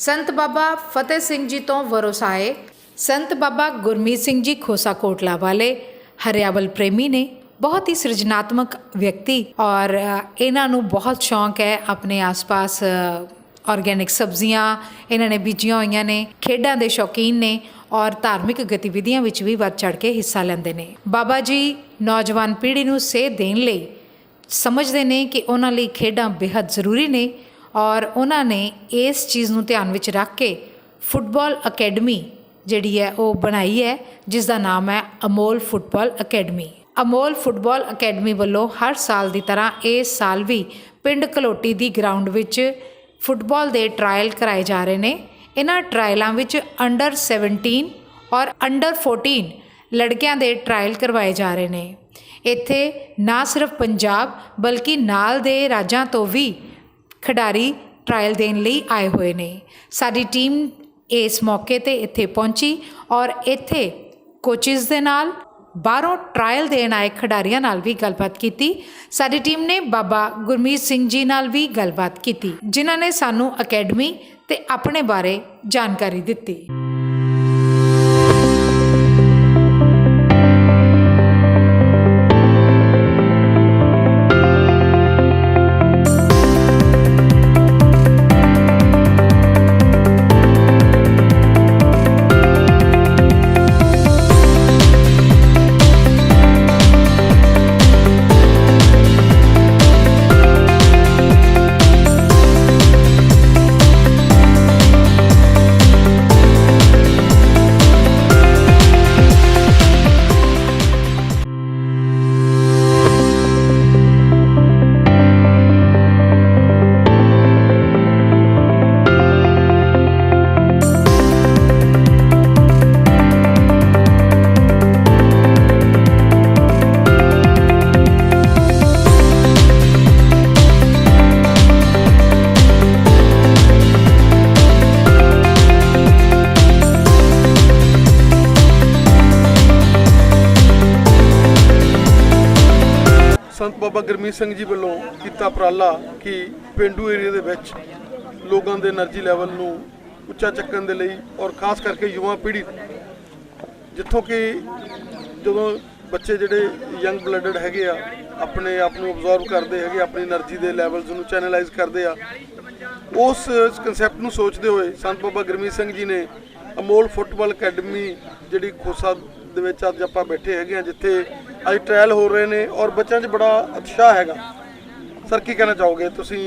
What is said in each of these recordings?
संत बाबा फतेह सिंह जी तो वरोसाए संत बाबा गुरमीत सिंह जी खोसा कोटला वाले हरियावल प्रेमी ने। बहुत ही सृजनात्मक व्यक्ति और इन्हां नूं बहुत शौक है अपने आस पास ऑर्गेनिक सब्जियां इन्होंने बीजिया हुई ने। खेडां दे शौकीन ने और धार्मिक गतिविधियां विच भी वध चढ़ के हिस्सा लैंदे ने। बाबा जी नौजवान पीढ़ी नूं सेध देण लई समझते हैं कि उन्हां लई खेडां बेहद जरूरी ने और उन्होंने इस चीज़ नूं ध्यान विच रख के फुटबॉल अकैडमी जिहड़ी है वो बनाई है, जिसका नाम है Amol football academy. Amol football academy वालों हर साल की तरह इस साल भी पिंड घलोटी की ग्राउंड विच फुटबॉल के ट्रायल कराए जा रहे हैं। इन्हां ट्रायलों विच अंडर 17 और अंडर 14 लड़कियां दे ट्रायल करवाए जा रहे हैं। इत्थे ना सिर्फ पंजाब बल्कि नाल दे राज्यां तो भी खिडारी ट्रायल देने लई आए हुए ने। साडी टीम इस मौके ते इत्थे पहुंची और इत्थे कोचिज़ दे नाल बाहरों ट्रायल देन आए खिडारियां नाल भी गलबात कीती। साडी टीम ने बाबा गुरमीत सिंह जी नाल भी गलबात कीती, जिन्हां ने सानू अकैडमी ते अपने बारे जानकारी दित्ती। संत बाबा गुरमीत सिंह जी वालों किया उपराला कि पेंडू एरिया दे विच लोगों के एनर्जी लैवल नूं उच्चा चक्कण दे लई और खास करके युवा पीढ़ी जिथों कि जदों बच्चे जिहड़े यंग ब्लडड हैगे आ अपने आप नूं ऑब्जर्व करते हैं, अपनी एनर्जी के लैवल्स नूं चैनलाइज करते आ, उस कंसैप्ट नूं सोचते हुए संत बाबा गुरमीत सिंह जी ने अमोल फुटबॉल अकैडमी जिहड़ी खोसा दे विच अज आपां बैठे हैगे आ, जिथे अज ट्रायल हो रहे हैं और बच्चों च बड़ा उत्साह हैगा। सर की कहना चाहोगे, तुसीं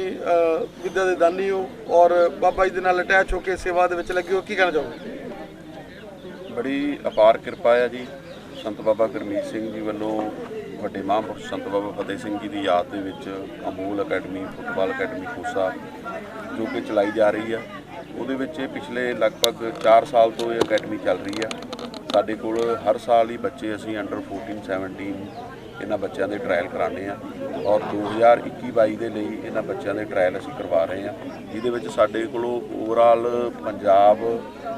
विद्या दे दानी हो और बाबा जी दे नाल अटैच होकर सेवा दे विच लगे हो, की कहना चाहोगे? बड़ी अपार किरपा है जी संत बाबा गुरमीत सिंह जी वालों वड्डे महापुरुष संत बाबा फतेह सिंह जी की याद दे विच अमोल अकैडमी फुटबॉल अकैडमी खोसा जो कि चलाई जा रही है। ਉਹਦੇ ਵਿੱਚ पिछले लगभग 4 साल तो ये अकैडमी चल रही है। ਸਾਡੇ ਕੋਲ हर साल ही बच्चे असीं अंडर 14 17 इन्हां बच्चों के ट्रायल कराने और 2021-22 के लिए इन्हां बच्चों के ट्रायल असीं करवा रहे हैं, जिहदे विच साडे कोलों ओवरऑल पंजाब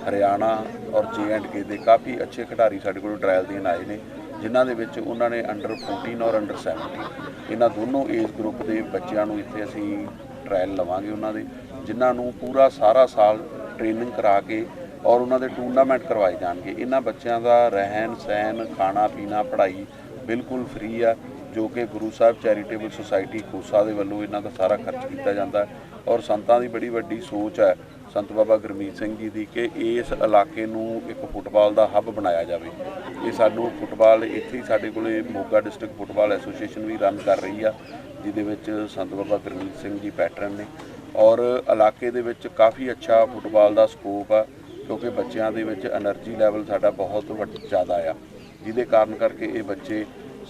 हरियाणा और JNK के काफ़ी अच्छे खिडारी साडे कोल ट्रायल देन आए ने, जिन्हां दे विच उन्हां ने अंडर 14 और अंडर 17 इन्हां दोनों एज ग्रुप के बच्चों नूं इत्थे असीं ट्रायल लवांगे उन्हां दे, जिन्हां नूं पूरा सारा साल ट्रेनिंग करा के और उन्होंने टूरनामेंट करवाए जाएंगे। इन्हां बच्चों का रहन सहन खाना पीना पढ़ाई बिल्कुल फ्री है, जो कि गुरु साहब चैरीटेबल सोसाइटी खोसा के वालों इन्हां दा सारा खर्च किया जाता है। और संतां की बड़ी वड्डी सोच है संत बाबा गुरमीत सिंह जी की कि इस इलाके नूं एक फुटबॉल का हब बनाया जाए। ये सानू फुटबॉल इत्थे साडे कोले मोगा डिस्ट्रिक्ट फुटबॉल एसोसीएशन भी रन कर रही है, जिहदे विच संत बाबा गुरमीत सिंह जी पैटरन ने और इलाके दे विच काफ़ी अच्छा फुटबॉल का स्कोप है, क्योंकि बच्चों के एनर्जी लैवल साडा बहुत ज़्यादा आ, जिहदे कारण करके ये बच्चे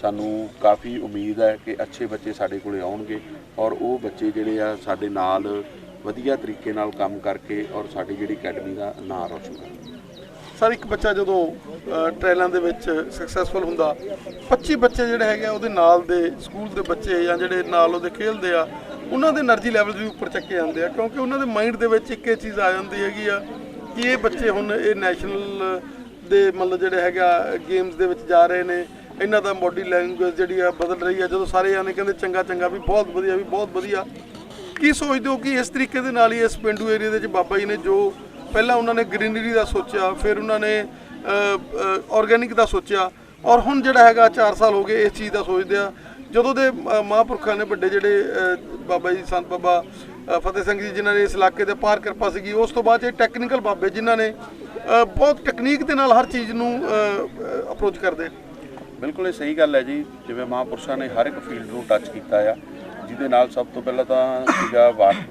सानू काफ़ी उम्मीद है कि अच्छे बच्चे साडे कोले आउणगे और वो बच्चे जिहड़े आ साडे नाल वधिया तरीके नाल काम करके और साडी जिहड़ी अकैडमी का नाम रोशन करन। सर एक बच्चा जो ट्रायलों के सक्सैसफुल हुंदा 25 बच्चे जिहड़े हैगे उहदे नाल दे स्कूल के बच्चे या जिहड़े नाल उहदे खेलदे आ उन्हां दे एनर्जी लैवल भी उपर चक्के जांदे आ, क्योंकि उन्हां दे माइंड दे विच एक चीज़ आ जांदी हैगी आ कि ये बच्चे हुण ये नैशनल दे मतलब जिहड़े हैगा गेम्स दे विच जा रहे ने, इन्हां दा बॉडी लैंगुएज जिहड़ी आ बदल रही है। जो सारे जाने कहंदे चंगा चंगा भी बहुत वधिया ਕੀ ਸੋਚਦੇ ਹੋ ਕਿ ਇਸ ਤਰੀਕੇ ਦੇ ਨਾਲ ਹੀ ਇਸ ਪਿੰਡੂ ਏਰੀਆ ਦੇ ਵਿੱਚ ਬਾਬਾ ਜੀ ਨੇ ਜੋ ਪਹਿਲਾਂ ਉਹਨਾਂ ਨੇ ਗ੍ਰੀਨਰੀ ਦਾ ਸੋਚਿਆ, ਫਿਰ ਉਹਨਾਂ ਨੇ ਆਰਗੈਨਿਕ ਦਾ ਸੋਚਿਆ, ਔਰ ਹੁਣ ਜਿਹੜਾ ਹੈਗਾ 4 ਸਾਲ ਹੋ ਗਏ ਇਸ ਚੀਜ਼ ਦਾ ਸੋਚਦੇ ਆ। ਜਦੋਂ ਦੇ ਮਹਾਂਪੁਰਖਾਂ ਨੇ ਵੱਡੇ ਜਿਹੜੇ ਬਾਬਾ ਜੀ ਸੰਤ ਬਾਬਾ ਫਤਿਹ ਸਿੰਘ ਜੀ ਜਿਨ੍ਹਾਂ ਨੇ ਇਸ ਇਲਾਕੇ ਦੇ ਪਾਰ ਕਿਰਪਾ ਸੀਗੀ, ਉਸ ਤੋਂ ਬਾਅਦ ਇਹ ਟੈਕਨੀਕਲ ਬਾਬੇ ਜਿਨ੍ਹਾਂ ਨੇ ਬਹੁਤ ਟੈਕਨੀਕ ਦੇ ਨਾਲ ਹਰ ਚੀਜ਼ ਨੂੰ ਅਪਰੋਚ ਕਰਦੇ। ਬਿਲਕੁਲ ਇਹ ਸਹੀ ਗੱਲ ਹੈ ਜੀ। ਜਿਵੇਂ ਮਹਾਂਪੁਰਸ਼ਾਂ ਨੇ ਹਰ ਇੱਕ ਫੀਲਡ ਨੂੰ ਟੱਚ ਕੀਤਾ ਆ, ਜਿਹਦੇ ਨਾਲ ਸਭ ਤੋਂ ਪਹਿਲਾਂ ਤਾਂ ਸੀਗਾ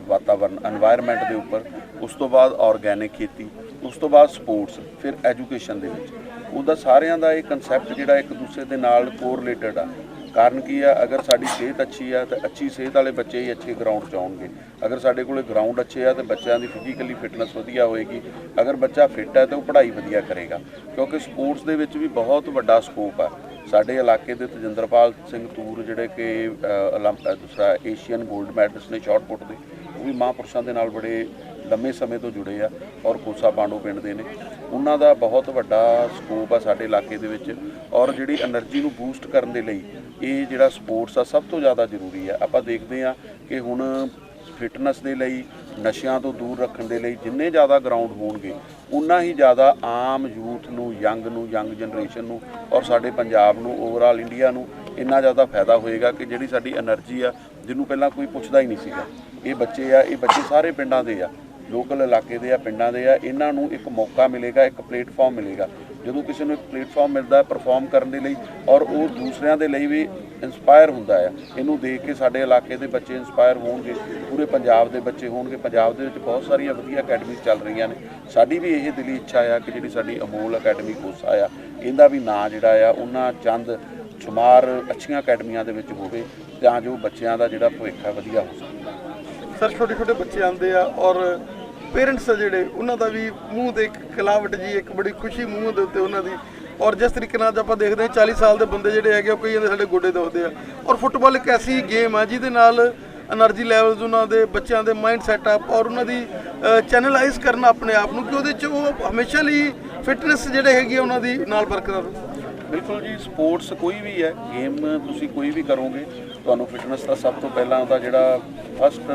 ਵਾਤਾਵਰਨ এনवायरमेंट ਦੇ ਉੱਪਰ, ਉਸ ਤੋਂ ਬਾਅਦ ਆਰਗੈਨਿਕ ਖੇਤੀ, ਉਸ ਤੋਂ ਬਾਅਦ ਸਪੋਰਟਸ, ਫਿਰ ਐਜੂਕੇਸ਼ਨ ਦੇ ਵਿੱਚ ਉਹਦਾ ਸਾਰਿਆਂ ਦਾ ਇਹ ਕਨਸੈਪਟ ਜਿਹੜਾ ਇੱਕ ਦੂਸਰੇ ਦੇ ਨਾਲ ਕੋਰਿਲੇਟਡ ਆ। ਕਾਰਨ ਕੀ ਆ, ਅਗਰ ਸਾਡੀ ਸਿਹਤ ਅੱਛੀ ਆ ਤਾਂ ਅੱਛੀ ਸਿਹਤ ਵਾਲੇ ਬੱਚੇ ਹੀ ਅੱਛੇ ਗਰਾਊਂਡ 'ਚ ਆਉਣਗੇ। ਅਗਰ ਸਾਡੇ ਕੋਲੇ ਗਰਾਊਂਡ ਅੱਛੇ ਆ ਤਾਂ ਬੱਚਿਆਂ ਦੀ ਫਿਜ਼ੀਕਲੀ ਫਿਟਨੈਸ ਵਧੀਆ ਹੋਏਗੀ। ਅਗਰ ਬੱਚਾ ਫਿੱਟ ਹੈ ਤਾਂ ਉਹ ਪੜ੍ਹਾਈ ਵਧੀਆ ਕਰੇਗਾ, ਕਿਉਂਕਿ ਸਪੋਰਟਸ ਦੇ ਵਿੱਚ ਵੀ ਬਹੁਤ ਵੱਡਾ ਸਕੋਪ ਆ। ਸਾਡੇ ਇਲਾਕੇ ਦੇ ਤਜਿੰਦਰਪਾਲ ਸਿੰਘ ਤੂਰ ਜਿਹੜੇ ਕਿ ਦੂਸਰਾ ਏਸ਼ੀਅਨ ਗੋਲਡ ਮੈਡਲਿਸਟ ਨੇ ਸ਼ਾਟ ਪੁੱਟ ਦੇ, ਉਹ ਵੀ ਮਹਾਂਪੁਰਸ਼ਾਂ ਦੇ ਨਾਲ ਬੜੇ ਲੰਮੇ ਸਮੇਂ ਤੋਂ ਜੁੜੇ ਆ ਔਰ ਕੋਸਾ ਪਾਂਡੂ ਪਿੰਡ ਦੇ ਨੇ। ਉਹਨਾਂ ਦਾ ਬਹੁਤ ਵੱਡਾ ਸਕੋਪ ਆ ਸਾਡੇ ਇਲਾਕੇ ਦੇ ਵਿੱਚ। ਔਰ ਜਿਹੜੀ એનર્ਜੀ ਨੂੰ ਬੂਸਟ ਕਰਨ ਦੇ ਲਈ ਇਹ ਜਿਹੜਾ ਸਪੋਰਟਸ ਆ ਸਭ ਤੋਂ ਜ਼ਿਆਦਾ ਜ਼ਰੂਰੀ ਆ। ਆਪਾਂ ਦੇਖਦੇ ਆ ਕਿ ਹੁਣ ਫਿਟਨੈਸ ਦੇ ਲਈ, ਨਸ਼ਿਆਂ ਤੋਂ ਦੂਰ ਰੱਖਣ ਦੇ ਲਈ ਜਿੰਨੇ ਜ਼ਿਆਦਾ ਗਰਾਊਂਡ ਹੋਣਗੇ ਉਨਾ ਹੀ ਜ਼ਿਆਦਾ ਆਮ ਯੂਥ ਨੂੰ, ਯੰਗ ਜਨਰੇਸ਼ਨ ਨੂੰ ਔਰ ਸਾਡੇ ਪੰਜਾਬ ਨੂੰ, ਓਵਰਆਲ ਇੰਡੀਆ ਨੂੰ ਇੰਨਾ ਜ਼ਿਆਦਾ ਫਾਇਦਾ ਹੋਏਗਾ ਕਿ ਜਿਹੜੀ ਸਾਡੀ એનર્ਜੀ ਆ, ਜਿਹਨੂੰ ਪਹਿਲਾਂ ਕੋਈ ਪੁੱਛਦਾ ਹੀ ਨਹੀਂ ਸੀਗਾ, ਇਹ ਬੱਚੇ ਸਾਰੇ ਪਿੰਡਾਂ ਦੇ ਆ, ਲੋਕਲ ਇਲਾਕੇ ਦੇ ਆ, ਪਿੰਡਾਂ ਦੇ ਆ। ਇਹਨਾਂ ਨੂੰ ਇੱਕ ਮੌਕਾ ਮਿਲੇਗਾ, ਇੱਕ ਪਲੇਟਫਾਰਮ ਮਿਲੇਗਾ। ਜਦੋਂ ਕਿਸੇ ਨੂੰ ਇੱਕ ਪਲੇਟਫਾਰਮ ਮਿਲਦਾ ਪਰਫਾਰਮ ਕਰਨ ਦੇ ਲਈ, ਔਰ ਉਹ ਦੂਸਰਿਆਂ ਦੇ ਲਈ ਵੀ ਇੰਸਪਾਇਰ ਹੁੰਦਾ ਆ। ਇਹਨੂੰ ਦੇਖ ਕੇ ਸਾਡੇ ਇਲਾਕੇ ਦੇ ਬੱਚੇ ਇੰਸਪਾਇਰ ਹੋਣਗੇ, ਪੂਰੇ ਪੰਜਾਬ ਦੇ ਬੱਚੇ ਹੋਣਗੇ। ਪੰਜਾਬ ਦੇ ਵਿੱਚ ਬਹੁਤ ਸਾਰੀਆਂ ਵਧੀਆ ਅਕੈਡਮੀਜ਼ ਚੱਲ ਰਹੀਆਂ ਨੇ। ਸਾਡੀ ਵੀ ਇਹ ਦਿਲੀ ਇੱਛਾ ਆ ਕਿ ਜਿਹੜੀ ਸਾਡੀ ਅਮੋਲ ਅਕੈਡਮੀ ਕੋਸਾ ਆ, ਇਹਦਾ ਵੀ ਨਾਂ ਜਿਹੜਾ ਆ ਉਹਨਾਂ ਚੰਦ ਸ਼ੁਮਾਰ ਅੱਛੀਆਂ ਅਕੈਡਮੀਆਂ ਦੇ ਵਿੱਚ ਹੋਵੇ, ਤਾਂ ਜੋ ਬੱਚਿਆਂ ਦਾ ਜਿਹੜਾ ਭਵਿੱਖ ਹੈ ਵਧੀਆ ਹੋ ਸਕੇ। ਸਰ ਛੋਟੇ ਬੱਚੇ ਆਉਂਦੇ ਆ ਔਰ ਪੇਰੈਂਟਸ ਜਿਹੜੇ ਉਹਨਾਂ ਦਾ ਵੀ ਮੂੰਹ ਤੇ ਇੱਕ ਖਿਲਾਵਟ ਜੀ, ਇੱਕ ਬੜੀ ਖੁਸ਼ੀ ਮੂੰਹ ਦੇ ਉੱਤੇ ਉਹਨਾਂ ਦੀ। ਔਰ ਜਿਸ ਤਰੀਕੇ ਨਾਲ ਆਪਾਂ ਦੇਖਦੇ ਹਾਂ 40 ਸਾਲ ਦੇ ਬੰਦੇ ਜਿਹੜੇ ਹੈਗੇ ਉਹ ਕਈ ਜਾਂਦੇ ਸਾਡੇ ਗੋਡੇ ਦੁਖਦੇ ਆ। ਔਰ ਫੁੱਟਬਾਲ ਇੱਕ ਐਸੀ ਗੇਮ ਆ ਜਿਹਦੇ ਨਾਲ એનર્ਜੀ ਲੈਵਲਸ ਉਹਨਾਂ ਦੇ ਬੱਚਿਆਂ ਦੇ ਮਾਈਂਡ ਸੈਟਅਪ ਔਰ ਉਹਨਾਂ ਦੀ ਚੈਨਲਾਈਜ਼ ਕਰਨਾ ਆਪਣੇ ਆਪ ਨੂੰ, ਕਿ ਉਹਦੇ 'ਚ ਉਹ ਹਮੇਸ਼ਾ ਲਈ ਫਿਟਨੈਸ ਜਿਹੜੇ ਹੈਗੀ ਉਹਨਾਂ ਦੀ ਨਾਲ ਬਰਕਰਾਰ ਹੋ। ਬਿਲਕੁਲ ਜੀ, ਸਪੋਰਟਸ ਕੋਈ ਵੀ ਹੈ, ਗੇਮ ਤੁਸੀਂ ਕੋਈ ਵੀ ਕਰੋਗੇ, ਤੁਹਾਨੂੰ ਫਿਟਨੈਸ ਦਾ ਸਭ ਤੋਂ ਪਹਿਲਾਂ ਉਹਦਾ ਜਿਹੜਾ ਫਸਟ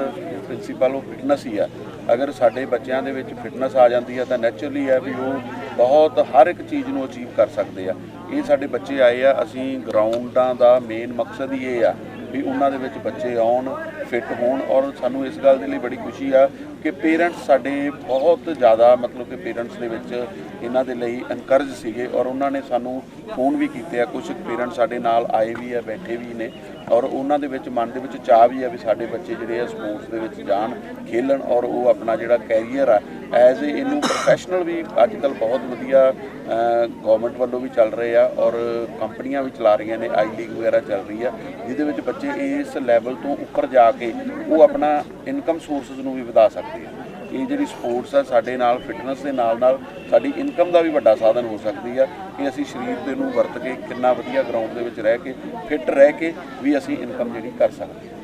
ਪ੍ਰਿੰਸੀਪਲ ਉਹ ਫਿਟਨੈਸ ਹੀ ਆ। ਅਗਰ ਸਾਡੇ ਬੱਚਿਆਂ ਦੇ ਵਿੱਚ ਫਿਟਨੈਸ ਆ ਜਾਂਦੀ ਹੈ ਤਾਂ ਨੈਚੁਰਲੀ ਹੈ ਵੀ ਉਹ ਬਹੁਤ ਹਰ ਇੱਕ ਚੀਜ਼ ਨੂੰ ਅਚੀਵ ਕਰ ਸਕਦੇ ਆ। ਇਹ ਸਾਡੇ ਬੱਚੇ ਆਏ ਆ, ਅਸੀਂ ਗਰਾਊਂਡਾਂ ਦਾ ਮੇਨ ਮਕਸਦ ਹੀ ਇਹ ਆ ਵੀ ਉਹਨਾਂ ਦੇ ਵਿੱਚ ਬੱਚੇ ਆਉਣ, ਫਿੱਟ ਹੋਣ। ਔਰ ਸਾਨੂੰ ਇਸ ਗੱਲ ਦੇ ਲਈ ਬੜੀ ਖੁਸ਼ੀ ਆ ਕਿ ਪੇਰੈਂਟਸ ਸਾਡੇ ਬਹੁਤ ਜ਼ਿਆਦਾ, ਮਤਲਬ ਕਿ ਪੇਰੈਂਟਸ ਦੇ ਵਿੱਚ ਇਹਨਾਂ ਦੇ ਲਈ ਐਨਕਰੇਜ ਸੀਗੇ ਔਰ ਉਹਨਾਂ ਨੇ ਸਾਨੂੰ ਫੋਨ ਵੀ ਕੀਤੇ ਆ। ਕੁਝ ਪੇਰੈਂਟਸ ਸਾਡੇ ਨਾਲ ਆਏ ਵੀ ਆ, ਬੈਠੇ ਵੀ ਨੇ, ਔਰ ਉਹਨਾਂ ਦੇ ਵਿੱਚ ਮਨ ਦੇ ਵਿੱਚ ਚਾਹ ਵੀ ਆ ਵੀ ਸਾਡੇ ਬੱਚੇ ਜਿਹੜੇ ਆ ਸਪੋਰਟਸ ਦੇ ਵਿੱਚ ਜਾਣ, ਖੇਲਣ ਔਰ ਉਹ ਆਪਣਾ ਜਿਹੜਾ ਕੈਰੀਅਰ ਆ ਐਜ਼ ਇਹਨੂੰ ਪ੍ਰੋਫੈਸ਼ਨਲ ਵੀ ਅੱਜ ਕੱਲ੍ਹ ਬਹੁਤ ਵਧੀਆ ਗਵਰਨਮੈਂਟ ਵੱਲੋਂ ਵੀ ਚੱਲ ਰਹੇ ਆ ਔਰ ਕੰਪਨੀਆਂ ਵੀ ਚਲਾ ਰਹੀਆਂ ਨੇ। ਆਈ ਲੀਗ ਵਗੈਰਾ ਚੱਲ ਰਹੀ ਆ, ਜਿਹਦੇ ਵਿੱਚ ਬੱਚੇ ਇਸ ਲੈਵਲ ਤੋਂ ਉੱਪਰ ਜਾ ਕੇ ਉਹ ਆਪਣਾ ਇਨਕਮ ਸੋਰਸਿਸ ਨੂੰ ਵੀ ਵਧਾ ਸਕਦੇ ਆ। ਇਹ ਜਿਹੜੀ ਸਪੋਰਟਸ ਆ ਸਾਡੇ ਨਾਲ ਫਿਟਨੈਸ ਦੇ ਨਾਲ ਸਾਡੀ ਇਨਕਮ ਦਾ ਵੀ ਵੱਡਾ ਸਾਧਨ ਹੋ ਸਕਦੀ ਆ ਕਿ ਅਸੀਂ ਸਰੀਰ ਦੇ ਨੂੰ ਵਰਤ ਕੇ ਕਿੰਨਾ ਵਧੀਆ ਗਰਾਊਂਡ ਦੇ ਵਿੱਚ ਰਹਿ ਕੇ, ਫਿੱਟ ਰਹਿ ਕੇ ਵੀ ਅਸੀਂ ਇਨਕਮ ਜਿਹੜੀ ਕਰ ਸਕਦੇ ਹਾਂ।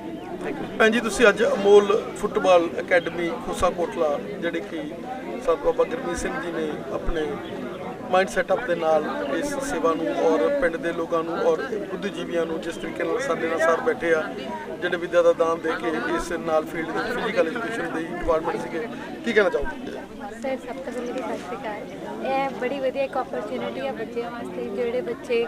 ਭੈਣ ਜੀ, ਤੁਸੀਂ ਅੱਜ ਅਮੋਲ ਫੁੱਟਬਾਲ ਅਕੈਡਮੀ ਖੋਸਾ ਕੋਟਲਾ ਜਿਹੜੇ ਕਿ ਸੰਤ ਬਾਬਾ ਗੁਰਮੀਤ ਸਿੰਘ ਜੀ ਨੇ ਆਪਣੇ ਮਾਈਂਡ ਸੈਟਅਪ ਦੇ ਨਾਲ ਇਸ ਸੇਵਾ ਨੂੰ ਔਰ ਪਿੰਡ ਦੇ ਲੋਕਾਂ ਨੂੰ ਔਰ ਬੁੱਧੀਜੀਵੀਆਂ ਨੂੰ ਜਿਸ ਤਰੀਕੇ ਨਾਲ ਸਾਡੇ ਨਾਲ ਸਰ ਬੈਠੇ ਆ ਜਿਹੜੇ ਵਿੱਦਿਆ ਦਾ ਦਾਨ ਦੇ ਕੇ ਇਸ ਨਾਲ ਫੀਲਡ ਦੇ ਫਿਜ਼ੀਕਲ ਐਜੂਕੇਸ਼ਨ ਦੇ ਡਿਪਾਰਟਮੈਂਟ ਸੀਗੇ, ਕੀ ਕਹਿਣਾ ਚਾਹੋਗੇ? ਸਰ ਸਭ ਤੋਂ ਪਹਿਲੇ ਸਤਿ ਸ਼੍ਰੀ ਅਕਾਲ। ਇਹ ਬੜੀ ਵਧੀਆ ਇੱਕ ਓਪਰਚੁਨਿਟੀ ਹੈ ਬੱਚਿਆਂ ਵਾਸਤੇ, ਜਿਹੜੇ ਬੱਚੇ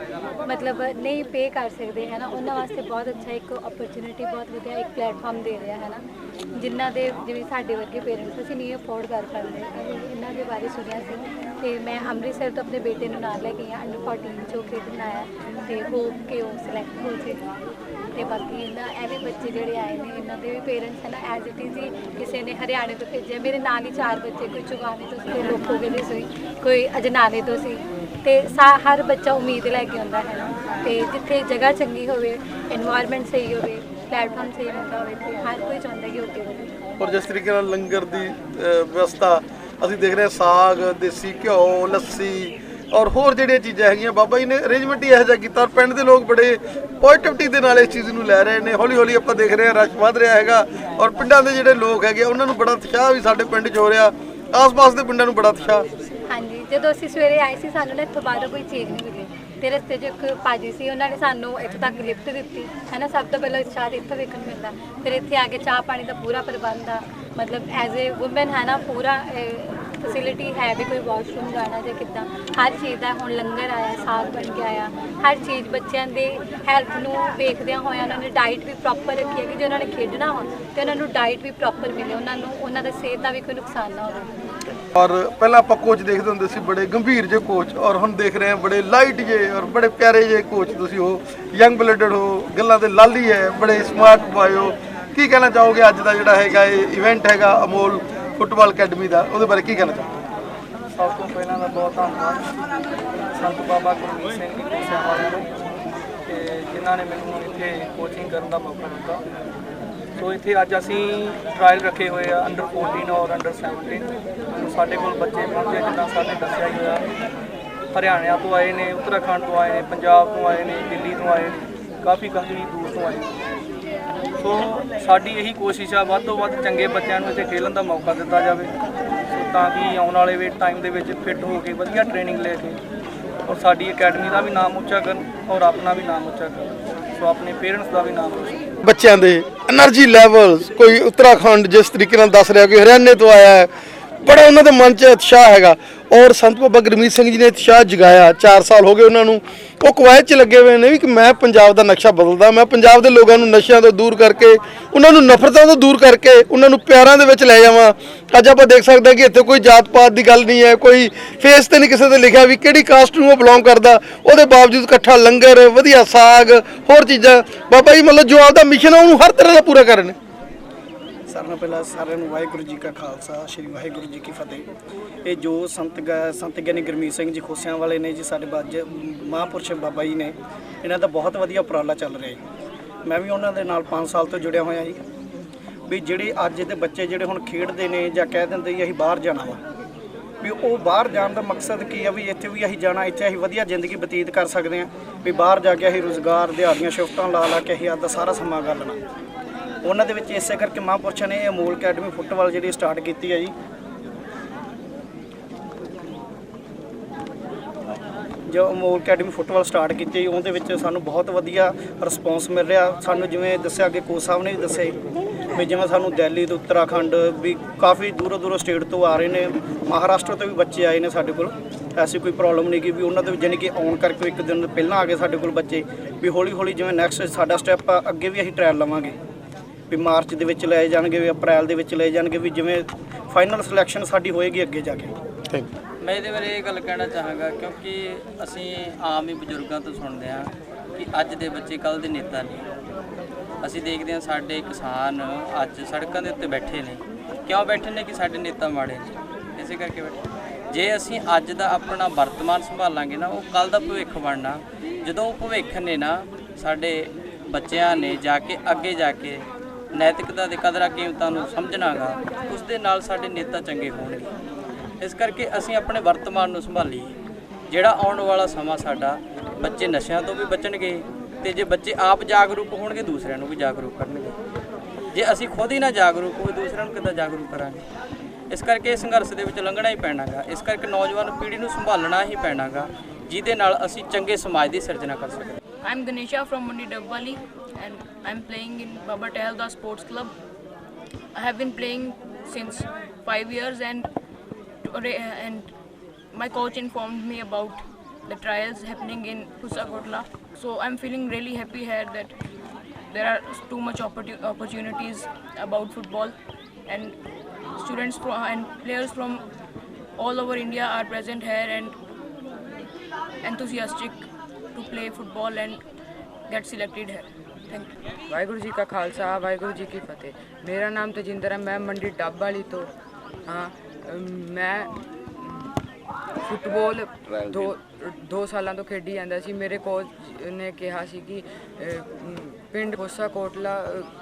ਮਤਲਬ ਨਹੀਂ ਪੇ ਕਰ ਸਕਦੇ ਹੈ ਨਾ, ਉਹਨਾਂ ਵਾਸਤੇ ਬਹੁਤ ਅੱਛਾ ਇੱਕ ਓਪਰਚੁਨਿਟੀ, ਬਹੁਤ ਵਧੀਆ ਇੱਕ ਪਲੇਟਫਾਰਮ ਦੇ ਰਿਹਾ ਹੈ ਨਾ, ਜਿਨ੍ਹਾਂ ਦੇ ਜਿਵੇਂ ਸਾਡੇ ਵਰਗੇ ਪੇਰੈਂਟਸ ਅਸੀਂ ਨਹੀਂ ਅਫੋਰਡ ਕਰ ਪਾਉਂਦੇ। ਇਹਨਾਂ ਦੇ ਬਾਰੇ ਸੁਣਿਆ ਸੀ ਅਤੇ ਮੈਂ ਅੰਮ੍ਰਿਤਸਰ ਤੋਂ ਆਪਣੇ ਬੇਟੇ ਨੂੰ ਨਾਲ ਲੈ ਕੇ ਆਈ, ਅੰਡਰ 14 'ਚੋਂ ਖੇਡਣ ਆਇਆ ਅਤੇ ਹੋਪ ਕਿ ਉਹ ਸਿਲੈਕਟ ਹੋ ਜੇ। ਅਤੇ ਬਾਕੀ ਇਹ ਵੀ ਬੱਚੇ ਜਿਹੜੇ ਆਏ ਨੇ ਇਹਨਾਂ ਦੇ ਵੀ ਪੇਰੈਂਟਸ ਹੈ ਨਾ ਐਜ਼ ਇਟ ਇਜ਼ ਹੀ, ਕਿਸੇ ਨੇ ਹਰਿਆਣੇ ਤੋਂ ਭੇਜਿਆ, ਮੇਰੇ ਨਾਲ ਹੀ 4 ਬੱਚੇ, ਕੋਈ ਚੁਗਾਨੇ ਤੋਂ ਸੀ, ਕੋਈ ਲੋਕੋਗੇ ਦੇ ਸੀ, ਕੋਈ ਅਜਨਾਲੇ ਤੋਂ ਸੀ, ਅਤੇ ਹਰ ਬੱਚਾ ਉਮੀਦ ਲੈ ਕੇ ਆਉਂਦਾ ਹੈ ਨਾ। ਅਤੇ ਜਿੱਥੇ ਜਗ੍ਹਾ ਚੰਗੀ ਹੋਵੇ, এনवायरमेंट ਸਹੀ ਹੋਵੇ, ਪਲੇਟਫਾਰਮ ਸਹੀ ਹੁੰਦਾ ਹੋਵੇ, ਅਤੇ ਹਰ ਕੋਈ ਚਾਹੁੰਦਾ ਕਿ ਅੱਗੇ ਵਧੇ। ਔਰ ਜਿਸ ਤਰੀਕੇ ਨਾਲ ਲੰਗਰ ਦੀ ਵਿਵਸਥਾ ਅਸੀਂ ਦੇਖ ਰਹੇ ਹਾਂ, ਸਾਗ, ਦੇਸੀ ਘਿਓ, ਲੱਸੀ ਔਰ ਹੋਰ ਜਿਹੜੀਆਂ ਚੀਜ਼ਾਂ ਹੈਗੀਆਂ, ਬਾਬਾ ਜੀ ਨੇ ਅਰੇਂਜਮੈਂਟ ਹੀ ਇਹੋ ਜਿਹਾ ਕੀਤਾ ਔਰ ਪਿੰਡ ਦੇ ਲੋਕ ਬੜੇ ਪੋਜ਼ਿਟਿਵਿਟੀ ਦੇ ਨਾਲ ਇਸ ਚੀਜ਼ ਨੂੰ ਲੈ ਰਹੇ ਨੇ। ਹੌਲੀ ਹੌਲੀ ਆਪਾਂ ਦੇਖ ਰਹੇ ਹਾਂ ਰਸ਼ ਵੱਧ ਰਿਹਾ ਹੈਗਾ ਔਰ ਪਿੰਡਾਂ ਦੇ ਜਿਹੜੇ ਲੋਕ ਹੈਗੇ ਉਹਨਾਂ ਨੂੰ ਬੜਾ ਉਤਸ਼ਾਹ ਵੀ ਸਾਡੇ ਪਿੰਡ 'ਚ ਹੋ ਰਿਹਾ, ਆਸ-ਪਾਸ ਦੇ ਪਿੰਡਾਂ ਨੂੰ ਬੜਾ ਉਤਸ਼ਾਹ। ਹਾਂਜੀ, ਜਦੋਂ ਅਸੀਂ ਸਵੇਰੇ ਆਏ ਸੀ ਸਾਨੂੰ ਨਾ ਇੱਥੋਂ ਬਾਹਰੋਂ ਕੋਈ ਚੀਜ਼ ਨਹੀਂ ਮਿਲੀ, ਤੇ ਰਸਤੇ 'ਚ ਇੱਕ ਭਾਜੀ ਸੀ, ਉਹਨਾਂ ਨੇ ਸਾਨੂੰ ਇੱਥੋਂ ਤੱਕ ਲਿਫਟ ਦਿੱਤੀ ਹੈ ਨਾ। ਸਭ ਤੋਂ ਪਹਿਲਾਂ ਉਤਸ਼ਾਹ ਇੱਥੋਂ ਵੇਖਣ ਨੂੰ ਮਿਲਦਾ। ਫਿਰ ਇੱਥੇ ਆ ਕੇ ਚਾਹ ਪਾਣੀ ਦਾ ਪੂਰਾ ਪ੍ਰਬੰਧ ਆ, ਮਤਲਬ ਐਜ਼ ਏ ਵੂਮਨ ਹੈ ਨਾ, ਪੂਰਾ ਫੈਸਿਲਿਟੀ ਹੈ ਵੀ, ਕੋਈ ਵਾਸ਼ਰੂਮ ਜਾਣਾ ਜਾਂ ਕਿੱਦਾਂ, ਹਰ ਚੀਜ਼ ਦਾ। ਹੁਣ ਲੰਗਰ ਆਇਆ, ਸਾਗ ਬਣ ਕੇ ਆਇਆ, ਹਰ ਚੀਜ਼ ਬੱਚਿਆਂ ਦੇ ਹੈਲਥ ਨੂੰ ਵੇਖਦਿਆਂ ਹੋਇਆ ਉਹਨਾਂ ਨੇ ਡਾਈਟ ਵੀ ਪ੍ਰੋਪਰ ਰੱਖੀ ਹੈ ਕਿ ਜੇ ਉਹਨਾਂ ਨੇ ਖੇਡਣਾ ਹੋ ਤੇ ਉਹਨਾਂ ਨੂੰ ਡਾਈਟ ਵੀ ਪ੍ਰੋਪਰ ਮਿਲੇ, ਉਹਨਾਂ ਨੂੰ ਉਹਨਾਂ ਦਾ ਸਿਹਤ ਦਾ ਵੀ ਕੋਈ ਨੁਕਸਾਨ ਨਾ ਹੋਵੇ। ਔਰ ਪਹਿਲਾਂ ਆਪਾਂ ਕੋਚ ਦੇਖਦੇ ਹੁੰਦੇ ਸੀ ਬੜੇ ਗੰਭੀਰ ਜਿਹੇ ਕੋਚ, ਔਰ ਹੁਣ ਦੇਖ ਰਹੇ ਹਾਂ ਬੜੇ ਲਾਈਟ ਜਿਹੇ ਔਰ ਬੜੇ ਪਿਆਰੇ ਜਿਹੇ ਕੋਚ। ਤੁਸੀਂ ਹੋ ਯੰਗ ਬਲੱਡਡ ਹੋ, ਗੱਲਾਂ ਦੇ ਲਾਲੀ ਹੈ, ਬੜੇ ਸਮਾਰਟ ਬॉय ਹੋ। ਕੀ ਕਹਿਣਾ ਚਾਹੋਗੇ ਅੱਜ ਦਾ ਜਿਹੜਾ ਹੈਗਾ ਇਹ ਇਵੈਂਟ ਹੈਗਾ ਅਮੋਲ ਫੁੱਟਬਾਲ ਅਕੈਡਮੀ ਦਾ, ਉਹਦੇ ਬਾਰੇ ਕੀ ਕਹਿਣਾ ਚਾਹੋਗੇ? ਸਭ ਤੋਂ ਪਹਿਲਾਂ ਦਾ ਬਹੁਤ ਧੰਨਵਾਦ ਸੰਤ ਬਾਬਾ ਗੁਰਮੀਤ ਸਿੰਘ ਜੀ ਖੋਸਿਆਂ ਵਾਲਿਆਂ ਨੂੰ, ਤੇ ਜਿਨ੍ਹਾਂ ਨੇ ਮੈਨੂੰ ਇੱਥੇ ਕੋਚਿੰਗ ਕਰਨ ਦਾ ਮੌਕਾ ਦਿੱਤਾ। ਸੋ ਇੱਥੇ ਅੱਜ ਅਸੀਂ ਟਰਾਇਲ ਰੱਖੇ ਹੋਏ ਆ ਅੰਡਰ 14 ਔਰ ਅੰਡਰ 17। ਸਾਡੇ ਕੋਲ ਬੱਚੇ ਪਹੁੰਚੇ, ਜਿੱਦਾਂ ਸਾਡੇ ਦੱਸਿਆ ਹੀ ਹੋਇਆ, ਹਰਿਆਣਾ ਤੋਂ ਆਏ ਨੇ, ਉੱਤਰਾਖੰਡ ਤੋਂ ਆਏ ਨੇ, ਪੰਜਾਬ ਤੋਂ ਆਏ ਨੇ, ਦਿੱਲੀ ਤੋਂ ਆਏ ਨੇ, ਕਾਫੀ ਦੂਰ ਤੋਂ ਆਏ ਨੇ। ਸੋ ਸਾਡੀ ਇਹੀ ਕੋਸ਼ਿਸ਼ ਆ ਵੱਧ ਤੋਂ ਵੱਧ ਚੰਗੇ ਬੱਚਿਆਂ ਨੂੰ ਇੱਥੇ ਖੇਡਣ ਦਾ ਮੌਕਾ ਦਿੱਤਾ ਜਾਵੇ, ਤਾਂ ਕਿ ਆਉਣ ਵਾਲੇ ਟਾਈਮ ਦੇ ਵਿੱਚ ਫਿੱਟ ਹੋ ਕੇ ਵਧੀਆ ਟ੍ਰੇਨਿੰਗ ਲੈ ਕੇ ਔਰ ਸਾਡੀ ਅਕੈਡਮੀ ਦਾ ਵੀ ਨਾਮ ਉੱਚਾ ਕਰਨ ਔਰ ਆਪਣਾ ਵੀ ਨਾਮ ਉੱਚਾ ਕਰਨ, ਸੋ ਆਪਣੇ ਪੇਰੈਂਟਸ ਦਾ ਵੀ ਨਾਮ ਉੱਚਾ ਕਰਨ। ਬੱਚਿਆਂ ਦੇ એનર્ਜੀ ਲੈਵਲਸ, ਕੋਈ ਉੱਤਰਾਖੰਡ ਜਿਸ ਤਰੀਕੇ ਨਾਲ ਦੱਸ ਰਿਹਾ, ਕੋਈ ਹਰਿਆਣੇ ਤੋਂ ਆਇਆ ਹੈ, ਬੜਾ ਉਹਨਾਂ ਦੇ ਮਨ 'ਚ ਉਤਸ਼ਾਹ ਹੈਗਾ। ਔਰ ਸੰਤ ਬਾਬਾ ਗੁਰਮੀਤ ਸਿੰਘ ਜੀ ਨੇ ਉਤਸ਼ਾਹ ਜਗਾਇਆ। 4 ਸਾਲ ਹੋ ਗਏ ਉਹਨਾਂ ਨੂੰ, ਉਹ ਕਵਾਇਦ 'ਚ ਲੱਗੇ ਹੋਏ ਨੇ ਵੀ ਕਿ ਮੈਂ ਪੰਜਾਬ ਦਾ ਨਕਸ਼ਾ ਬਦਲਦਾ, ਮੈਂ ਪੰਜਾਬ ਦੇ ਲੋਕਾਂ ਨੂੰ ਨਸ਼ਿਆਂ ਤੋਂ ਦੂਰ ਕਰਕੇ, ਉਹਨਾਂ ਨੂੰ ਨਫ਼ਰਤਾਂ ਤੋਂ ਦੂਰ ਕਰਕੇ, ਉਹਨਾਂ ਨੂੰ ਪਿਆਰਾਂ ਦੇ ਵਿੱਚ ਲੈ ਜਾਵਾਂ। ਅੱਜ ਆਪਾਂ ਦੇਖ ਸਕਦੇ ਹਾਂ ਕਿ ਇੱਥੇ ਕੋਈ ਜਾਤ ਪਾਤ ਦੀ ਗੱਲ ਨਹੀਂ ਹੈ, ਕੋਈ ਫੇਸ ਤੇ ਨਹੀਂ ਕਿਸੇ ਤੇ ਲਿਖਿਆ ਵੀ ਕਿਹੜੀ ਕਾਸਟ ਨੂੰ ਉਹ ਬਿਲੋਂਗ ਕਰਦਾ, ਉਹਦੇ ਬਾਵਜੂਦ ਇਕੱਠਾ ਲੰਗਰ, ਵਧੀਆ ਸਾਗ, ਹੋਰ ਚੀਜ਼ਾਂ। ਬਾਬਾ ਜੀ ਮਤਲਬ ਜੋ ਆਪਦਾ ਮਿਸ਼ਨ ਹੈ ਉਹਨੂੰ ਹਰ ਤਰ੍ਹਾਂ ਦਾ ਪੂਰਾ ਕਰ ਰਹੇ ਨੇ। ਸਾਰਿਆਂ ਨਾਲੋਂ ਪਹਿਲਾਂ ਸਾਰਿਆਂ ਨੂੰ ਵਾਹਿਗੁਰੂ ਜੀ ਕਾ ਖਾਲਸਾ, ਸ਼੍ਰੀ ਵਾਹਿਗੁਰੂ ਜੀ ਕੀ ਫਤਿਹ। ਇਹ ਜੋ ਸੰਤ ਗਿਆਨੀ ਗੁਰਮੀਤ ਸਿੰਘ ਜੀ ਖੋਸਿਆਂ ਵਾਲੇ ਨੇ ਜੀ, ਸਾਡੇ ਮਹਾਂਪੁਰਸ਼ ਬਾਬਾ ਜੀ ਨੇ, ਇਹਨਾਂ ਦਾ ਬਹੁਤ ਵਧੀਆ ਉਪਰਾਲਾ ਚੱਲ ਰਿਹਾ ਜੀ। ਮੈਂ ਵੀ ਉਹਨਾਂ ਦੇ ਨਾਲ 5 ਸਾਲ ਤੋਂ ਜੁੜਿਆ ਹੋਇਆ ਜੀ। ਵੀ ਜਿਹੜੇ ਅੱਜ ਦੇ ਬੱਚੇ ਜਿਹੜੇ ਹੁਣ ਖੇਡਦੇ ਨੇ ਜਾਂ ਕਹਿ ਦਿੰਦੇ ਜੀ ਅਸੀਂ ਬਾਹਰ ਜਾਣਾ ਵਾ, ਵੀ ਉਹ ਬਾਹਰ ਜਾਣ ਦਾ ਮਕਸਦ ਕੀ ਆ, ਵੀ ਇੱਥੇ ਵੀ ਅਸੀਂ ਜਾਣਾ, ਇੱਥੇ ਅਸੀਂ ਵਧੀਆ ਜ਼ਿੰਦਗੀ ਬਤੀਤ ਕਰ ਸਕਦੇ ਹਾਂ, ਵੀ ਬਾਹਰ ਜਾ ਕੇ ਅਸੀਂ ਰੁਜ਼ਗਾਰ, ਦਿਹਾੜੀਆਂ, ਸ਼ਿਫਟਾਂ ਲਾ ਕੇ ਅਸੀਂ ਆਪਦਾ ਸਾਰਾ ਸਮਾਂ ਕਰ ਲੈਣਾ। ਉਹਨਾਂ ਦੇ ਵਿੱਚ ਇਸੇ ਕਰਕੇ ਮਹਾਂਪੁਰਸ਼ਾਂ ਨੇ ਇਹ ਅਮੋਲ ਅਕੈਡਮੀ ਫੁੱਟਬਾਲ ਜਿਹੜੀ ਸਟਾਰਟ ਕੀਤੀ ਹੈ ਜੀ। ਜੋ ਅਮੋਲ ਅਕੈਡਮੀ ਫੁੱਟਬਾਲ ਸਟਾਰਟ ਕੀਤੀ, ਉਹਦੇ ਵਿੱਚ ਸਾਨੂੰ ਬਹੁਤ ਵਧੀਆ ਰਿਸਪੌਂਸ ਮਿਲ ਰਿਹਾ। ਸਾਨੂੰ ਜਿਵੇਂ ਦੱਸਿਆ ਅੱਗੇ ਕੋਚ ਸਾਹਿਬ ਨੇ ਵੀ ਦੱਸਿਆ ਵੀ ਜਿਵੇਂ ਸਾਨੂੰ ਦਿੱਲੀ ਤੋਂ, ਉੱਤਰਾਖੰਡ, ਵੀ ਕਾਫੀ ਦੂਰੋਂ ਸਟੇਟ ਤੋਂ ਆ ਰਹੇ ਨੇ, ਮਹਾਰਾਸ਼ਟਰ ਤੋਂ ਵੀ ਬੱਚੇ ਆਏ ਨੇ ਸਾਡੇ ਕੋਲ। ਐਸੀ ਕੋਈ ਪ੍ਰੋਬਲਮ ਨਹੀਂ ਕਿ ਵੀ ਉਹਨਾਂ ਦੇ ਜਾਣੀ ਕਿ ਆਉਣ ਕਰਕੇ ਇੱਕ ਦਿਨ ਪਹਿਲਾਂ ਆ ਗਏ ਸਾਡੇ ਕੋਲ ਬੱਚੇ। ਵੀ ਹੌਲੀ ਜਿਵੇਂ ਨੈਕਸਟ ਸਾਡਾ ਸਟੈਪ ਆ, ਅੱਗੇ ਵੀ ਅਸੀਂ ਟਰਾਇਲ ਲਵਾਂਗੇ, ਵੀ ਮਾਰਚ ਦੇ ਵਿੱਚ ਲਏ ਜਾਣਗੇ, ਵੀ ਅਪ੍ਰੈਲ ਦੇ ਵਿੱਚ ਲਏ ਜਾਣਗੇ, ਵੀ ਜਿਵੇਂ ਫਾਈਨਲ ਸਿਲੈਕਸ਼ਨ ਸਾਡੀ ਹੋਏਗੀ ਅੱਗੇ ਜਾ ਕੇ। Thank you. ਮੈਂ ਇਹਦੇ ਬਾਰੇ ਇਹ ਗੱਲ ਕਹਿਣਾ ਚਾਹਾਂਗਾ, ਕਿਉਂਕਿ ਅਸੀਂ ਆਮ ਹੀ ਬਜ਼ੁਰਗਾਂ ਤੋਂ ਸੁਣਦੇ ਹਾਂ ਕਿ ਅੱਜ ਦੇ ਬੱਚੇ ਕੱਲ੍ਹ ਦੇ ਨੇਤਾ ਨਹੀਂ। ਅਸੀਂ ਦੇਖਦੇ ਹਾਂ ਸਾਡੇ ਕਿਸਾਨ ਅੱਜ ਸੜਕਾਂ ਦੇ ਉੱਤੇ ਬੈਠੇ ਨੇ, ਕਿਉਂ ਬੈਠੇ ਨੇ? ਕਿ ਸਾਡੇ ਨੇਤਾ ਮਾੜੇ ਨੇ, ਇਸੇ ਕਰਕੇ ਬੈਠੇ। ਜੇ ਅਸੀਂ ਅੱਜ ਦਾ ਆਪਣਾ ਵਰਤਮਾਨ ਸੰਭਾਲਾਂਗੇ ਨਾ, ਉਹ ਕੱਲ੍ਹ ਦਾ ਭਵਿੱਖ ਬਣਨਾ। ਜਦੋਂ ਉਹ ਭਵਿੱਖ ਨੇ ਨਾ ਸਾਡੇ ਬੱਚਿਆਂ ਨੇ ਜਾ ਕੇ ਅੱਗੇ ਜਾ ਕੇ ਨੈਤਿਕਤਾ ਦੇ ਕਦਰਾਂ ਕੀਮਤਾਂ ਨੂੰ ਸਮਝਣਾਗਾ, ਉਸ ਦੇ ਨਾਲ ਸਾਡੇ ਨੇਤਾ ਚੰਗੇ ਹੋਣਗੇ। ਇਸ ਕਰਕੇ ਅਸੀਂ ਆਪਣੇ ਵਰਤਮਾਨ ਨੂੰ ਸੰਭਾਲੀਏ। ਜਿਹੜਾ ਆਉਣ ਵਾਲਾ ਸਮਾਂ ਸਾਡਾ, ਬੱਚੇ ਨਸ਼ਿਆਂ ਤੋਂ ਵੀ ਬਚਣਗੇ, ਤੇ ਜੇ ਬੱਚੇ ਆਪ ਜਾਗਰੂਕ ਹੋਣਗੇ ਦੂਸਰਿਆਂ ਨੂੰ ਵੀ ਜਾਗਰੂਕ ਕਰਨਗੇ। ਜੇ ਅਸੀਂ ਖੁਦ ਹੀ ਨਾ ਜਾਗਰੂਕ ਹੋਏ, ਦੂਸਰਿਆਂ ਨੂੰ ਕਿੱਦਾਂ ਜਾਗਰੂਕ ਕਰਾਂਗੇ? ਇਸ ਕਰਕੇ ਸੰਘਰਸ਼ ਦੇ ਵਿੱਚ ਲੰਘਣਾ ਹੀ ਪੈਣਾਗਾ। ਇਸ ਕਰਕੇ ਨੌਜਵਾਨ ਪੀੜ੍ਹੀ ਨੂੰ ਸੰਭਾਲਣਾ ਹੀ ਪੈਣਾਗਾ, ਜਿਹਦੇ ਨਾਲ ਅਸੀਂ ਚੰਗੇ ਸਮਾਜ ਦੀ ਸਿਰਜਣਾ ਕਰ ਸਕਦੇ। I'm Ganesha from Mundi Dabbali and I'm playing in Baba Tehel Das Sports Club. I have been playing since 5 years and my coach informed me about the trials happening in Khosakotla. So I'm feeling really happy here that there are too much opportunities about football, and students and players from all over India are present here and enthusiastic to play football and get selected here. Thank you. Waheguru ji ਕਾ ਖਾਲਸਾ, ਵਾਹਿਗੁਰੂ ਜੀ ਕੀ ਫਤਿਹ। ਮੇਰਾ ਨਾਮ ਤਜਿੰਦਰ ਹੈ, ਮੈਂ ਮੰਡੀ ਡੱਬ ਵਾਲੀ ਤੋਂ ਹਾਂ। ਮੈਂ ਫੁੱਟਬਾਲ 2 ਸਾਲਾਂ ਤੋਂ ਖੇਡੀ ਜਾਂਦਾ ਸੀ। ਮੇਰੇ ਕੋਚ ਨੇ ਕਿਹਾ ਸੀ ਕਿ ਪਿੰਡ ਖੋਸਾ ਕੋਟਲਾ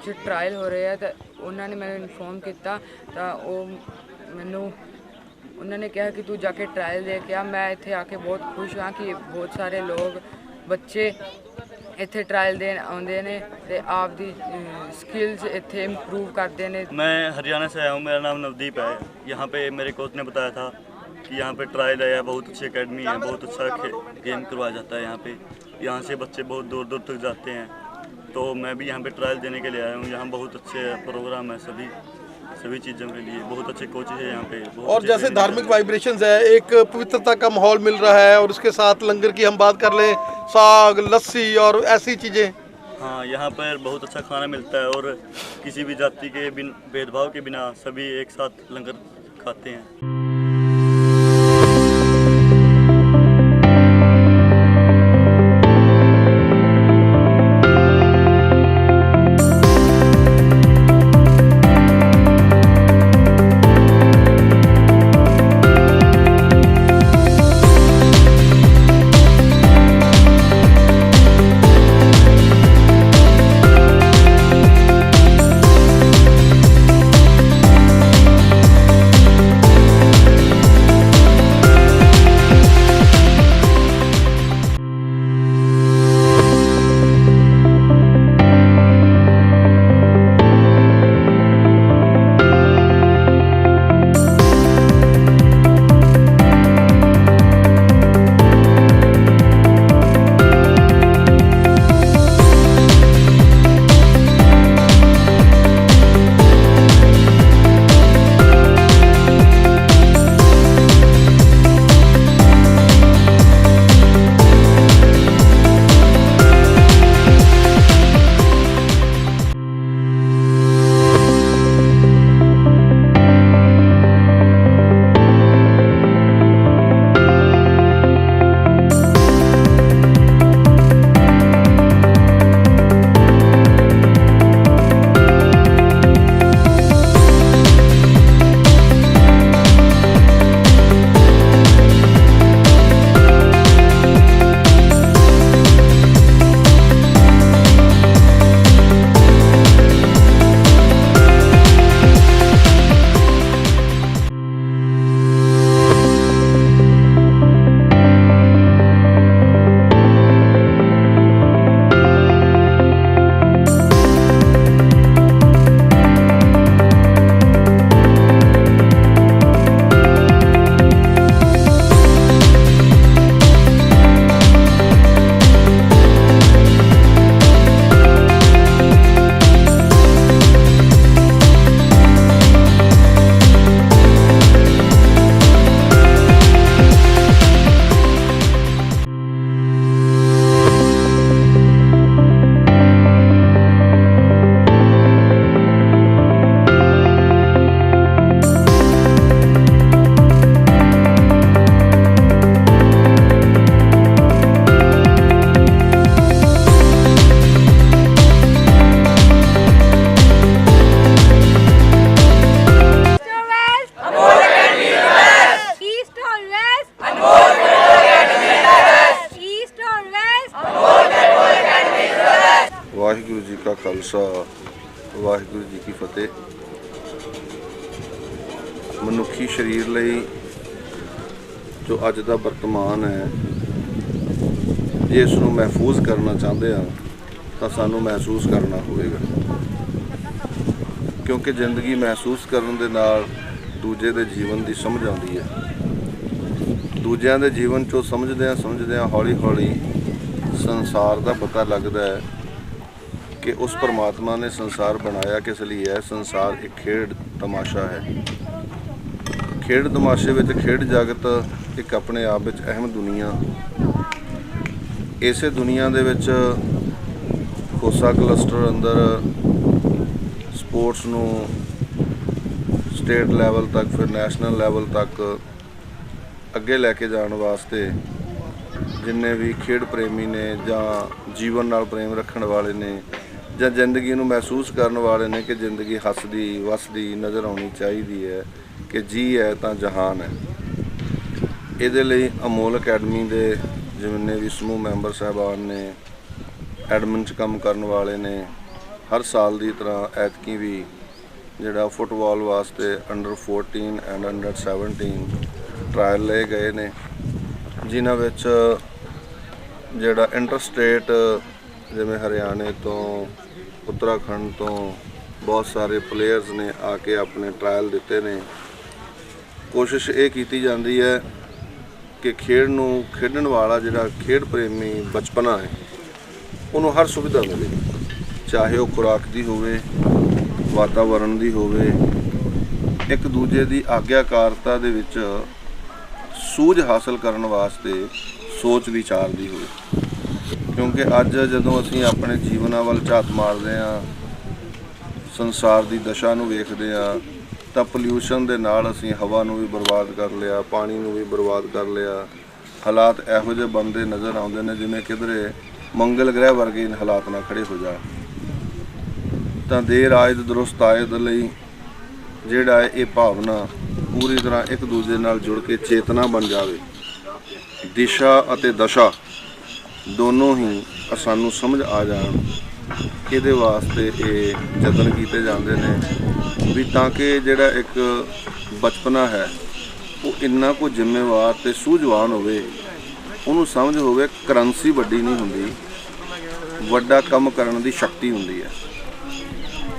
'ਚ ਟਰਾਇਲ ਹੋ ਰਹੇ ਆ, ਤਾਂ ਉਹਨਾਂ ਨੇ ਮੈਨੂੰ ਇਨਫੋਰਮ ਕੀਤਾ। ਤਾਂ ਉਹਨਾਂ ਨੇ ਕਿਹਾ ਕਿ ਤੂੰ ਜਾ ਕੇ ਟਰਾਇਲ ਦੇ ਕੇ ਆ। ਮੈਂ ਇੱਥੇ ਆ ਕੇ ਬਹੁਤ ਖੁਸ਼ ਹਾਂ ਕਿ ਬਹੁਤ ਸਾਰੇ ਲੋਕ ਬੱਚੇ ਇੱਥੇ ट्रायल देने आते हैं तो आप दी स्किल्स इत्थे इम्प्रूव करते हैं। मैं हरियाणा से आया हूँ, मेरा नाम नवदीप है। यहाँ पे मेरे कोच ने बताया था कि यहाँ पे ट्रायल है, बहुत अच्छी एकेडमी है, बहुत अच्छा गेम करवाया जाता है यहाँ पे। यहाँ से बच्चे बहुत दूर दूर तक जाते हैं, तो मैं भी यहाँ पे ट्रायल देने के लिए आया हूँ। यहाँ बहुत अच्छे प्रोग्राम है, सभी चीज़ों के लिए बहुत अच्छे कोचेज है यहाँ पे। और जैसे धार्मिक वाइब्रेशंस है, एक पवित्रता का माहौल मिल रहा है, और उसके साथ लंगर की हम बात कर लें, साग, लस्सी और ऐसी चीज़ें। हाँ, यहाँ पर बहुत अच्छा खाना मिलता है और किसी भी जाति के भेदभाव के बिना सभी एक साथ लंगर खाते हैं। ਵਾਹਿਗੁਰੂ ਜੀ ਕਾ ਖਾਲਸਾ ਵਾਹਿਗੁਰੂ ਜੀ ਕੀ ਫਤਿਹ। ਮਨੁੱਖੀ ਸਰੀਰ ਲਈ ਜੋ ਅੱਜ ਦਾ ਵਰਤਮਾਨ ਹੈ, ਜੇ ਇਸ ਨੂੰ ਮਹਿਫੂਜ਼ ਕਰਨਾ ਚਾਹੁੰਦੇ ਹਾਂ ਤਾਂ ਸਾਨੂੰ ਮਹਿਸੂਸ ਕਰਨਾ ਹੋਵੇਗਾ, ਕਿਉਂਕਿ ਜ਼ਿੰਦਗੀ ਮਹਿਸੂਸ ਕਰਨ ਦੇ ਨਾਲ ਦੂਜੇ ਦੇ ਜੀਵਨ ਦੀ ਸਮਝ ਆਉਂਦੀ ਹੈ। ਦੂਜਿਆਂ ਦੇ ਜੀਵਨ 'ਚੋਂ ਸਮਝਦਿਆਂ ਹੌਲੀ ਹੌਲੀ ਸੰਸਾਰ ਦਾ ਪਤਾ ਲੱਗਦਾ ਹੈ कि उस परमात्मा ने संसार बनाया किस लिए है। संसार एक खेड तमाशा है। खेड तमाशे विच खेड जगत एक अपने आप विच अहम दुनिया। इसे दुनिया दे विच खोसा क्लस्टर अंदर स्पोर्ट्स नूं स्टेट लैवल तक फिर नैशनल लैवल तक अगे लैके जाने वास्ते जिन्ने भी खेड प्रेमी ने जां जीवन नाल प्रेम रखण वाले ने ਜਾਂ ਜ਼ਿੰਦਗੀ ਨੂੰ ਮਹਿਸੂਸ ਕਰਨ ਵਾਲੇ ਨੇ ਕਿ ਜ਼ਿੰਦਗੀ ਹੱਸਦੀ ਵਸਦੀ ਨਜ਼ਰ ਆਉਣੀ ਚਾਹੀਦੀ ਹੈ, ਕਿ ਜੀ ਹੈ ਤਾਂ ਜਹਾਨ ਹੈ। ਇਹਦੇ ਲਈ ਅਮੋਲ ਅਕੈਡਮੀ ਦੇ ਜਿੰਨੇ ਵੀ ਸਮੂਹ ਮੈਂਬਰ ਸਾਹਿਬਾਨ ਨੇ, ਐਡਮਿਨ 'ਚ ਕੰਮ ਕਰਨ ਵਾਲੇ ਨੇ, ਹਰ ਸਾਲ ਦੀ ਤਰ੍ਹਾਂ ਐਤਕੀ ਵੀ ਜਿਹੜਾ ਫੁੱਟਬਾਲ ਵਾਸਤੇ ਅੰਡਰ 14 ਐਂਡ ਅੰਡਰ 17 ਟਰਾਇਲ ਲਏ ਗਏ ਨੇ, ਜਿਨ੍ਹਾਂ ਵਿੱਚ ਜਿਹੜਾ ਇੰਟਰ ਸਟੇਟ ਜਿਵੇਂ ਹਰਿਆਣੇ ਤੋਂ उत्तराखंड तो बहुत सारे प्लेयर्स ने आके अपने ट्रायल दिते ने। ਕੋਸ਼ਿਸ਼ ਇਹ ਕੀਤੀ ਜਾਂਦੀ ਹੈ ਕਿ ਖੇਡ ਨੂੰ ਖੇਡਣ ਵਾਲਾ ਜਿਹੜਾ ਖੇਡ ਪ੍ਰੇਮੀ ਬਚਪਨਾ ਹੈ ਉਹਨੂੰ ਹਰ ਸੁਵਿਧਾ ਮਿਲੇ, ਚਾਹੇ ਉਹ ਖੁਰਾਕ ਦੀ ਹੋਵੇ, ਵਾਤਾਵਰਣ ਦੀ ਹੋਵੇ, ਇੱਕ ਦੂਜੇ ਦੀ ਆਗਿਆਕਾਰਤਾ ਦੇ ਵਿੱਚ ਸੂਝ ਹਾਸਲ ਕਰਨ ਵਾਸਤੇ ਸੋਚ ਵਿਚਾਰ ਦੀ ਹੋਵੇ। ਕਿਉਂਕਿ ਅੱਜ ਜਦੋਂ ਅਸੀਂ ਆਪਣੇ ਜੀਵਨਾਂ ਵੱਲ ਝਾਤ ਮਾਰਦੇ ਹਾਂ, ਸੰਸਾਰ ਦੀ ਦਸ਼ਾ ਨੂੰ ਵੇਖਦੇ ਹਾਂ, ਤਾਂ ਪੋਲਿਊਸ਼ਨ ਦੇ ਨਾਲ ਅਸੀਂ ਹਵਾ ਨੂੰ ਵੀ ਬਰਬਾਦ ਕਰ ਲਿਆ, ਪਾਣੀ ਨੂੰ ਵੀ ਬਰਬਾਦ ਕਰ ਲਿਆ। ਹਾਲਾਤ ਇਹੋ ਜਿਹੇ ਬਣਦੇ ਨਜ਼ਰ ਆਉਂਦੇ ਨੇ ਜਿਵੇਂ ਕਿਧਰੇ ਮੰਗਲ ਗ੍ਰਹਿ ਵਰਗੇ ਹਾਲਾਤ ਨਾ ਖੜੇ ਹੋ ਜਾ। ਤਾਂ ਦੇਰ ਆਇਦ ਦਰੁਸਤ ਆਇਦ ਲਈ ਜਿਹੜਾ ਇਹ ਭਾਵਨਾ ਪੂਰੀ ਤਰ੍ਹਾਂ ਇੱਕ ਦੂਜੇ ਨਾਲ ਜੁੜ ਕੇ ਚੇਤਨਾ ਬਣ ਜਾਵੇ, ਦਿਸ਼ਾ ਅਤੇ ਦਸ਼ਾ ਦੋਨੋਂ ਹੀ ਸਾਨੂੰ ਸਮਝ ਆ ਜਾਣ, ਇਹਦੇ ਵਾਸਤੇ ਇਹ ਯਤਨ ਕੀਤੇ ਜਾਂਦੇ ਨੇ ਵੀ ਤਾਂ ਕਿ ਜਿਹੜਾ ਇੱਕ ਬਚਪਨਾ ਹੈ ਉਹ ਇੰਨਾ ਕੁ ਜ਼ਿੰਮੇਵਾਰ ਤੇ ਸੂਝਵਾਨ ਹੋਵੇ, ਉਹਨੂੰ ਸਮਝ ਹੋਵੇ ਕਰੰਸੀ ਵੱਡੀ ਨਹੀਂ ਹੁੰਦੀ, ਵੱਡਾ ਕੰਮ ਕਰਨ ਦੀ ਸ਼ਕਤੀ ਹੁੰਦੀ ਹੈ।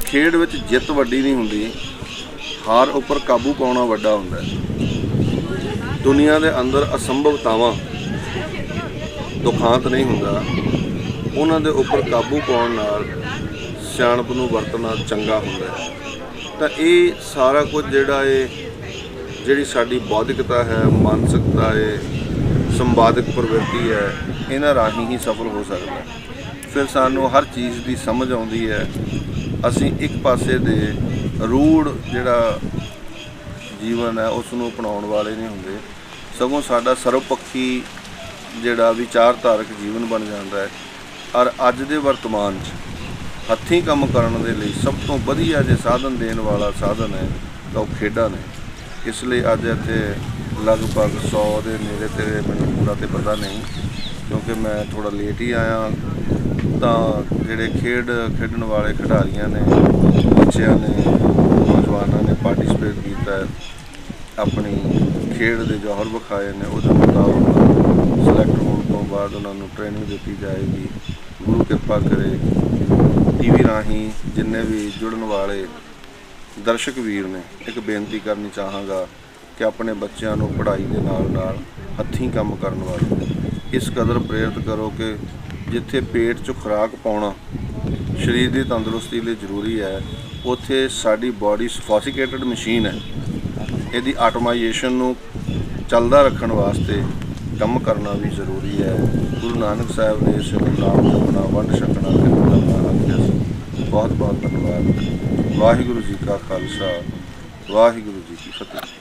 ਖੇਡ ਵਿੱਚ ਜਿੱਤ ਵੱਡੀ ਨਹੀਂ ਹੁੰਦੀ, ਹਾਰ ਉੱਪਰ ਕਾਬੂ ਪਾਉਣਾ ਵੱਡਾ ਹੁੰਦਾ ਹੈ। ਦੁਨੀਆ ਦੇ ਅੰਦਰ ਅਸੰਭਵਤਾਵਾਂ ਦੁਖਾਂਤ ਨਹੀਂ ਹੁੰਦਾ, ਉਹਨਾਂ ਦੇ ਉੱਪਰ ਕਾਬੂ ਪਾਉਣ ਨਾਲ ਸਿਆਣਪ ਨੂੰ ਵਰਤਣਾ ਚੰਗਾ ਹੁੰਦਾ ਹੈ। ਤਾਂ ਇਹ ਸਾਰਾ ਕੁਝ ਜਿਹੜੀ ਸਾਡੀ ਬੌਧਿਕਤਾ ਹੈ, ਮਾਨਸਿਕਤਾ ਹੈ, ਸੰਵਾਦਕ ਪ੍ਰਵਿਰਤੀ ਹੈ, ਇਹਨਾਂ ਰਾਹੀਂ ਹੀ ਸਫਲ ਹੋ ਸਕਦਾ। ਫਿਰ ਸਾਨੂੰ ਹਰ ਚੀਜ਼ ਦੀ ਸਮਝ ਆਉਂਦੀ ਹੈ। ਅਸੀਂ ਇੱਕ ਪਾਸੇ ਦੇ ਰੂੜ ਜਿਹੜਾ ਜੀਵਨ ਹੈ ਉਸ ਨੂੰ ਅਪਣਾਉਣ ਵਾਲੇ ਨਹੀਂ ਹੁੰਦੇ, ਸਗੋਂ ਸਾਡਾ ਸਰਵਪੱਖੀ ਜਿਹੜਾ ਵਿਚਾਰਧਾਰਕ ਜੀਵਨ ਬਣ ਜਾਂਦਾ ਹੈ। ਔਰ ਅੱਜ ਦੇ ਵਰਤਮਾਨ 'ਚ ਹੱਥੀਂ ਕੰਮ ਕਰਨ ਦੇ ਲਈ ਸਭ ਤੋਂ ਵਧੀਆ ਜੇ ਸਾਧਨ ਦੇਣ ਵਾਲਾ ਸਾਧਨ ਹੈ ਤਾਂ ਉਹ ਖੇਡਾਂ ਨੇ। ਇਸ ਲਈ ਅੱਜ ਇੱਥੇ ਲਗਭਗ 100 ਦੇ ਨੇੜੇ ਤੇੜੇ, ਮੈਨੂੰ ਪੂਰਾ ਤੇ ਪਤਾ ਨਹੀਂ ਕਿਉਂਕਿ ਮੈਂ ਥੋੜਾ ਲੇਟ ਹੀ ਆਇਆ, ਤਾਂ ਜਿਹੜੇ ਖੇਡਣ ਵਾਲੇ ਖਿਡਾਰੀਆਂ ਨੇ, ਬੱਚਿਆਂ ਨੇ, ਨੌਜਵਾਨਾਂ ਨੇ ਪਾਰਟਿਸਿਪੇਟ ਕੀਤਾ ਹੈ, ਆਪਣੀ ਖੇਡ ਦੇ ਜੌਹਰ ਵਿਖਾਏ ਨੇ। ਉਹਦੇ ਮੁਤਾਬਕ ਸਿਲੈਕਟ ਹੋਣ ਤੋਂ ਬਾਅਦ ਉਹਨਾਂ ਨੂੰ ਟ੍ਰੇਨਿੰਗ ਦਿੱਤੀ ਜਾਏਗੀ। ਗੁਰੂ ਕਿਰਪਾ ਕਰੇ ਟੀਵੀ ਰਾਹੀਂ ਜਿੰਨੇ ਵੀ ਜੁੜਨ ਵਾਲੇ ਦਰਸ਼ਕ ਵੀਰ ਨੇ, ਇੱਕ ਬੇਨਤੀ ਕਰਨੀ ਚਾਹਾਂਗਾ ਕਿ ਆਪਣੇ ਬੱਚਿਆਂ ਨੂੰ ਪੜ੍ਹਾਈ ਦੇ ਨਾਲ ਨਾਲ ਹੱਥੀਂ ਕੰਮ ਕਰਨ ਵਾਲੇ ਇਸ ਕਦਰ ਪ੍ਰੇਰਿਤ ਕਰੋ ਕਿ ਜਿੱਥੇ ਪੇਟ 'ਚ ਖੁਰਾਕ ਪਾਉਣਾ ਸਰੀਰ ਦੀ ਤੰਦਰੁਸਤੀ ਲਈ ਜ਼ਰੂਰੀ ਹੈ, ਉੱਥੇ ਸਾਡੀ ਬਾਡੀ ਸਫੋਸੀਕੇਟਡ ਮਸ਼ੀਨ ਹੈ, ਇਹਦੀ ਆਟੋਮਾਈਜੇਸ਼ਨ ਨੂੰ ਚੱਲਦਾ ਰੱਖਣ ਵਾਸਤੇ ਕੰਮ ਕਰਨਾ ਵੀ ਜ਼ਰੂਰੀ ਹੈ। ਗੁਰੂ ਨਾਨਕ ਸਾਹਿਬ ਨੇ ਇਸ ਨੂੰ ਨਾਮ ਜਪਣਾ, ਵੰਡ ਛਕਣਾ, ਕਿਰਤ ਕਰਨਾ ਆਖਿਆ ਸੀ। ਬਹੁਤ ਬਹੁਤ ਧੰਨਵਾਦ। ਵਾਹਿਗੁਰੂ ਜੀ ਕਾ ਖਾਲਸਾ, ਵਾਹਿਗੁਰੂ ਜੀ ਕੀ ਫਤਿਹ।